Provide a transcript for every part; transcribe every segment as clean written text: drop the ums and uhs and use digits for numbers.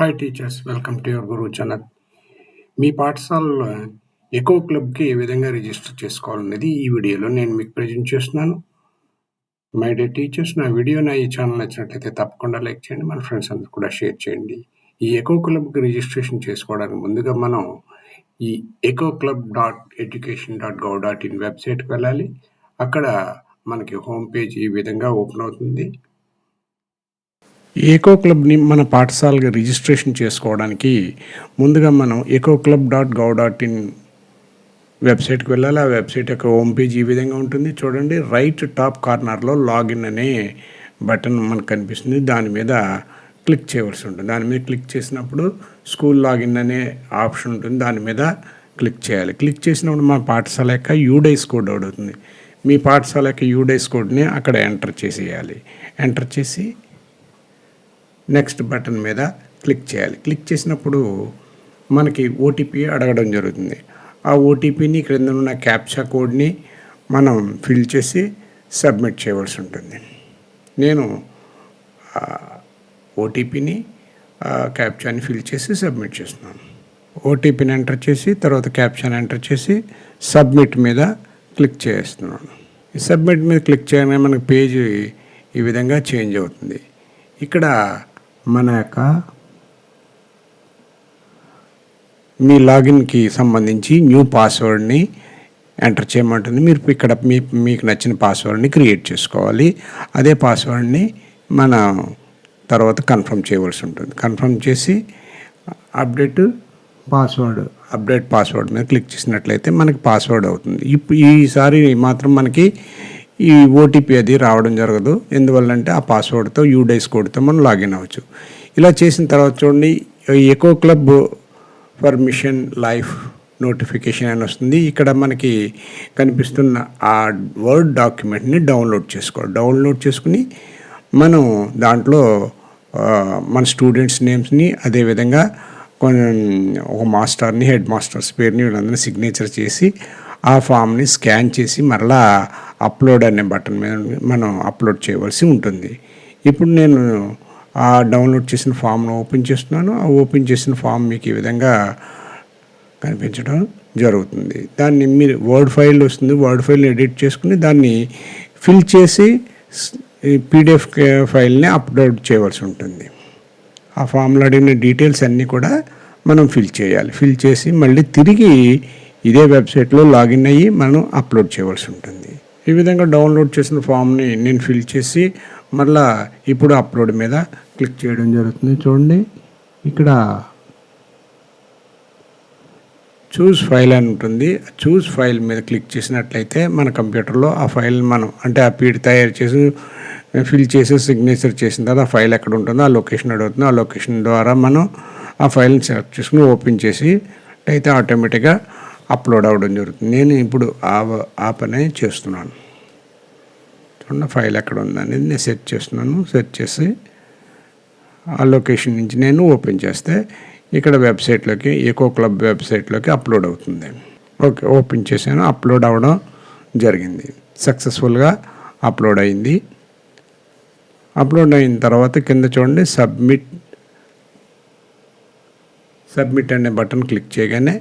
Hi teachers, welcome to your Guru channel. మీ పాఠశాలలో eco క్లబ్కి ఏ విధంగా రిజిస్టర్ చేసుకోవాలనేది ఈ వీడియోలో నేను మీకు ప్రజెంట్ చేస్తున్నాను. మై డే టీచర్స్, నా వీడియో ఈ ఛానల్ నచ్చినట్లయితే తప్పకుండా లైక్ చేయండి, మన ఫ్రెండ్స్ అందరూ కూడా షేర్ చేయండి. ఈ ఎకో క్లబ్కి రిజిస్ట్రేషన్ చేసుకోవడానికి ముందుగా మనం ఈ ecoclub.education.gov.in వెబ్సైట్కి వెళ్ళాలి. అక్కడ మనకి హోమ్ పేజ్ ఈ విధంగా ఓపెన్ అవుతుంది. ఎకో క్లబ్ని మన పాఠశాలగా రిజిస్ట్రేషన్ చేసుకోవడానికి ముందుగా మనం ecoclub.gov.in వెబ్సైట్కి వెళ్ళాలి. ఆ వెబ్సైట్ యొక్క హోమ్ పేజ్ ఈ విధంగా ఉంటుంది. చూడండి, రైట్ టాప్ కార్నర్లో లాగిన్ అనే బటన్ మనకు కనిపిస్తుంది. దాని మీద క్లిక్ చేయవలసి ఉంటుంది. దాని మీద క్లిక్ చేసినప్పుడు స్కూల్ లాగిన్ అనే ఆప్షన్ ఉంటుంది. దాని మీద క్లిక్ చేయాలి. క్లిక్ చేసినప్పుడు మా పాఠశాల యొక్క యూడైస్ కోడ్ అడుగుతుంది. మీ పాఠశాల యొక్క యూడైస్ కోడ్ని అక్కడ ఎంటర్ చేసేయాలి. ఎంటర్ చేసి నెక్స్ట్ బటన్ మీద క్లిక్ చేయాలి. క్లిక్ చేసినప్పుడు మనకి ఓటీపీ అడగడం జరుగుతుంది. ఆ ఓటీపీని క్రింద ఉన్న క్యాప్చా కోడ్ని మనం ఫిల్ చేసి సబ్మిట్ చేయవలసి ఉంటుంది. నేను ఓటీపీని క్యాప్చాని ఫిల్ చేసి సబ్మిట్ చేస్తున్నాను. ఓటీపీని ఎంటర్ చేసి తర్వాత క్యాప్చాని ఎంటర్ చేసి సబ్మిట్ మీద క్లిక్ చేస్తున్నాను. ఈ సబ్మిట్ మీద క్లిక్ చేయగానే మనకి పేజ్ ఈ విధంగా చేంజ్ అవుతుంది. ఇక్కడ మన యొక్క మీ లాగిన్కి సంబంధించి న్యూ పాస్వర్డ్ని ఎంటర్ చేయమంటుంది. మీరు ఇక్కడ మీకు నచ్చిన పాస్వర్డ్ని క్రియేట్ చేసుకోవాలి. అదే పాస్వర్డ్ని మన తర్వాత కన్ఫర్మ్ చేయవలసి ఉంటుంది. కన్ఫర్మ్ చేసి అప్డేట్ పాస్వర్డ్ మీద క్లిక్ చేసినట్లయితే మనకి పాస్వర్డ్ అవుతుంది. ఈసారి మాత్రం మనకి ఈ ఓటీపీ అది రావడం జరగదు. ఎందువల్లంటే ఆ పాస్వర్డ్తో యూడైస్ కోడ్తో మనం లాగిన్ అవ్వచ్చు. ఇలా చేసిన తర్వాత చూడండి, echo club for mission life notification అని వస్తుంది. ఇక్కడ మనకి కనిపిస్తున్న ఆ వర్డ్ డాక్యుమెంట్ని డౌన్లోడ్ చేసుకుని మనం దాంట్లో మన స్టూడెంట్స్ నేమ్స్ని, అదేవిధంగా ఒక మాస్టర్ని, హెడ్ మాస్టర్స్ పేరుని వీళ్ళందరినీ సిగ్నేచర్ చేసి ఆ ఫామ్ని స్కాన్ చేసి మరలా అప్లోడ్ అనే బటన్ మీద మనం అప్లోడ్ చేయవలసి ఉంటుంది. ఇప్పుడు నేను ఆ డౌన్లోడ్ చేసిన ఫామ్ను ఓపెన్ చేస్తున్నాను. ఆ ఓపెన్ చేసిన ఫామ్ మీకు ఈ విధంగా కనిపించడం జరుగుతుంది. దాన్ని మీరు వర్డ్ ఫైల్ వస్తుంది. వర్డ్ ఫైల్ని ఎడిట్ చేసుకుని దాన్ని ఫిల్ చేసి పీడిఎఫ్ ఫైల్ని అప్లోడ్ చేయవలసి ఉంటుంది. ఆ ఫామ్లో అడిగిన డీటెయిల్స్ అన్నీ కూడా మనం ఫిల్ చేయాలి. ఫిల్ చేసి మళ్ళీ తిరిగి ఇదే వెబ్సైట్లో లాగిన్ అయ్యి మనం అప్లోడ్ చేయవలసి ఉంటుంది. ఈ విధంగా డౌన్లోడ్ చేసిన ఫామ్ని నేను ఫిల్ చేసి మళ్ళీ ఇప్పుడు అప్లోడ్ మీద క్లిక్ చేయడం జరుగుతుంది. చూడండి, ఇక్కడ చూస్ ఫైల్ అని ఉంటుంది. చూస్ ఫైల్ మీద క్లిక్ చేసినట్లయితే మన కంప్యూటర్లో ఆ ఫైల్ మనం అంటే ఆ పీడి తయారు చేసి ఫిల్ చేసి సిగ్నేచర్ చేసిన తర్వాత ఆ ఫైల్ ఎక్కడ ఉంటుందో ఆ లొకేషన్ అడుగుతుందో ఆ లొకేషన్ ద్వారా మనం ఆ ఫైల్ని సెలెక్ట్ చేసుకుని ఓపెన్ చేసి అయితే ఆటోమేటిక్గా అప్లోడ్ అవ్వడం జరుగుతుంది. నేను ఇప్పుడు ఆ పని చేస్తున్నాను. చూడండి, ఫైల్ ఎక్కడ ఉందనేది నేను సెర్చ్ చేస్తున్నాను. సెర్చ్ చేసి ఆ లొకేషన్ నుంచి నేను ఓపెన్ చేస్తే ఇక్కడ వెబ్సైట్లోకి ఎకో క్లబ్ వెబ్సైట్లోకి అప్లోడ్ అవుతుంది. ఓకే, ఓపెన్ చేశాను. అప్లోడ్ అవ్వడం జరిగింది. సక్సెస్ఫుల్గా అప్లోడ్ అయింది. అప్లోడ్ అయిన తర్వాత కింద చూడండి, సబ్మిట్ అనే బటన్ క్లిక్ చేయగానే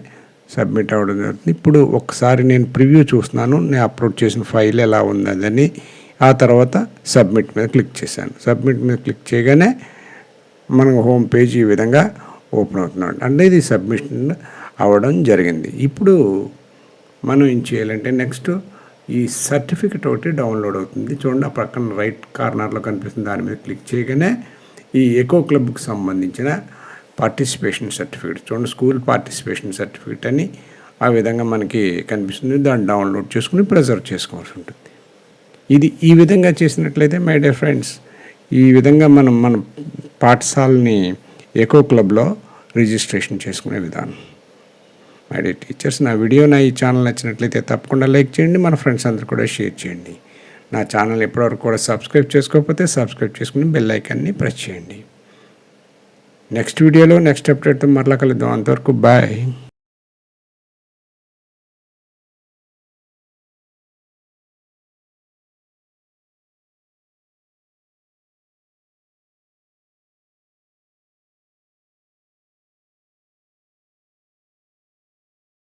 సబ్మిట్ అవ్వడం జరుగుతుంది. ఇప్పుడు ఒకసారి నేను ప్రివ్యూ చూస్తున్నాను, నేను అప్లోడ్ చేసిన ఫైల్ ఎలా ఉందని. ఆ తర్వాత సబ్మిట్ మీద క్లిక్ చేశాను. సబ్మిట్ మీద క్లిక్ చేయగానే మన హోమ్ పేజ్ ఈ విధంగా ఓపెన్ అవుతున్నాడు. అంటే ఇది సబ్మిషన్ అవ్వడం జరిగింది. ఇప్పుడు మనం ఏం చేయాలంటే నెక్స్ట్ ఈ సర్టిఫికెట్ ఒకటి డౌన్లోడ్ అవుతుంది. చూడండి, ఆ పక్కన రైట్ కార్నర్లో కనిపిస్తుంది. దాని మీద క్లిక్ చేయగానే ఈ ఎకో క్లబ్కి సంబంధించిన పార్టిసిపేషన్ సర్టిఫికేట్ చూడండి, స్కూల్ పార్టిసిపేషన్ సర్టిఫికేట్ అని ఆ విధంగా మనకి కనిపిస్తుంది. దాన్ని డౌన్లోడ్ చేసుకుని ప్రిజర్వ్ చేసుకోవాల్సి ఉంటుంది. ఇది ఈ విధంగా చేసినట్లయితే మై డియర్ ఫ్రెండ్స్, ఈ విధంగా మనం మన పాఠశాలని ఎకో క్లబ్లో రిజిస్ట్రేషన్ చేసుకునే విధానం. మై డియర్ టీచర్స్, నా వీడియో ఈ ఛానల్ నచ్చినట్లయితే తప్పకుండా లైక్ చేయండి, మన ఫ్రెండ్స్ అందరూ కూడా షేర్ చేయండి. నా ఛానల్ ఎప్పటివరకు కూడా సబ్స్క్రైబ్ చేసుకోకపోతే సబ్స్క్రైబ్ చేసుకుని బెల్ ఐకాన్ని ప్రెస్ చేయండి. నెక్స్ట్ వీడియోలో నెక్స్ట్ అప్డేట్తో మరలా కలుద్దాం. అంతవరకు బాయ్.